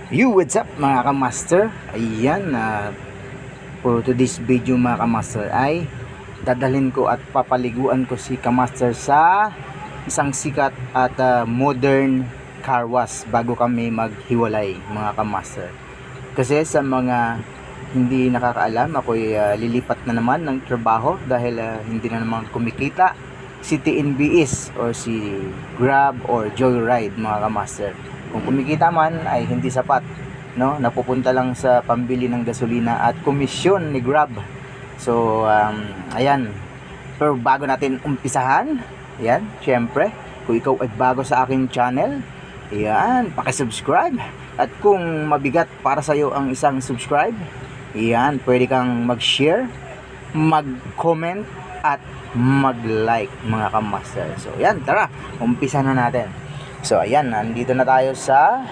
What's up mga kamaster? Ayan, for today's video mga kamaster ay dadalhin ko at papaliguan ko si kamaster sa isang sikat at modern car wash bago kami maghiwalay mga kamaster. Kasi sa mga hindi nakakaalam, ako'y lilipat na naman ng trabaho dahil hindi na naman kumikita si TNBS or si Grab or Joyride mga kamaster. Kung kumikita man ay hindi sapat, no? Napupunta lang sa pambili ng gasolina at komisyon ni Grab. So ayan. Pero bago natin umpisahan, ayan, syempre, kung ikaw ay bago sa aking channel, ayan, paki-subscribe. At kung mabigat para sa iyo ang isang subscribe, ayan, pwede kang mag-share, mag-comment at mag-like mga kamaster. So ayan, tara, umpisa na natin. So ayan, nandito na tayo sa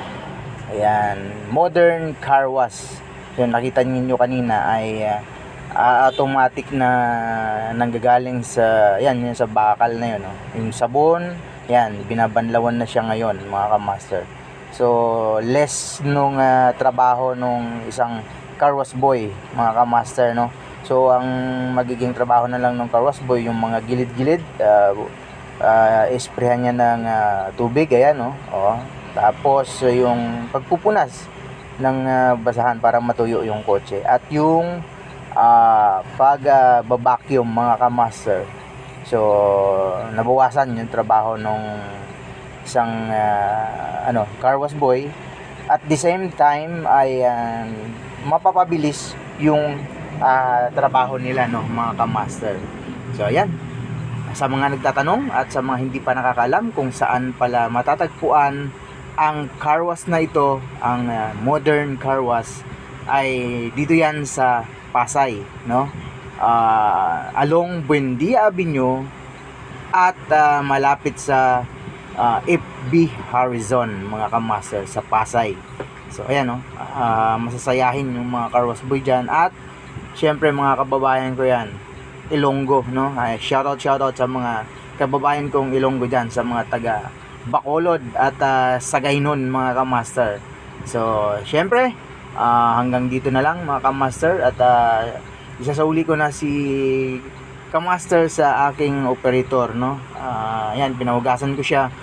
modern car wash. Yun, nakita niyo kanina ay automatic na nanggagaling sa yun sa bakal na yun, no? Yung sabon, yan, binabanlawan na siya ngayon mga kamaster. So less nung trabaho nung isang car wash boy mga kamaster, no? So ang magiging trabaho na lang ng car wash boy yung mga gilid-gilid, isprehan niya ng tubig, ayan, no? Tapos yung pagpupunas ng basahan para matuyo yung kotse at yung pag-vacuum mga kamaster. So nabawasan yung trabaho nung isang car wash boy. At the same time ay mapapabilis yung trabaho nila, no mga kamaster. So ayan, sa mga nagtatanong at sa mga hindi pa nakakalam kung saan pala matatagpuan ang car wash na ito, ang modern car wash, ay dito yan sa Pasay, no? Along Buendia Avenue at malapit sa FB Horizon mga kamaster sa Pasay. So ayan, no? Masasayahin yung mga car wash boy dyan. At syempre mga kababayan ko yan, Ilonggo, no? Shoutout sa mga kababayan kong Ilonggo dyan, sa mga taga Bacolod at Sagaynon mga kamaster. So syempre hanggang dito na lang mga kamaster. At isasauli ko na si kamaster sa aking operator, no? Yan, pinahugasan ko siya